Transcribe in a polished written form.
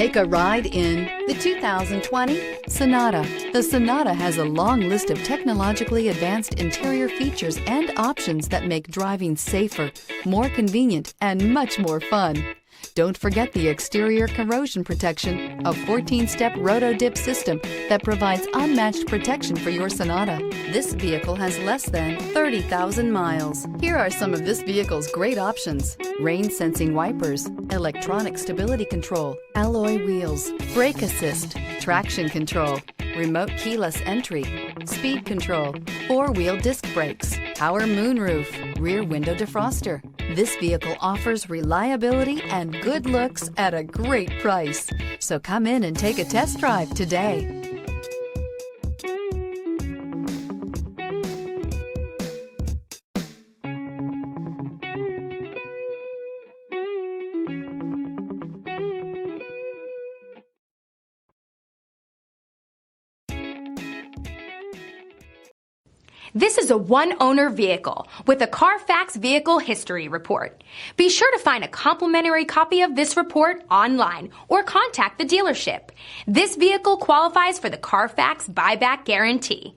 Take a ride in the 2020 Sonata. The Sonata has a long list of technologically advanced interior features and options that make driving safer, more convenient, and much more fun. Don't forget the exterior corrosion protection, a 14-step roto-dip system that provides unmatched protection for your Sonata. This vehicle has less than 30,000 miles. Here are some of this vehicle's great options: rain-sensing wipers, electronic stability control, alloy wheels, brake assist, traction control, remote keyless entry, speed control, four-wheel disc brakes, power moonroof, rear window defroster. This vehicle offers reliability and good looks at a great price. So come in and take a test drive today. This is a one-owner vehicle with a CARFAX Vehicle History Report. Be sure to find a complimentary copy of this report online or contact the dealership. This vehicle qualifies for the CARFAX Buyback Guarantee.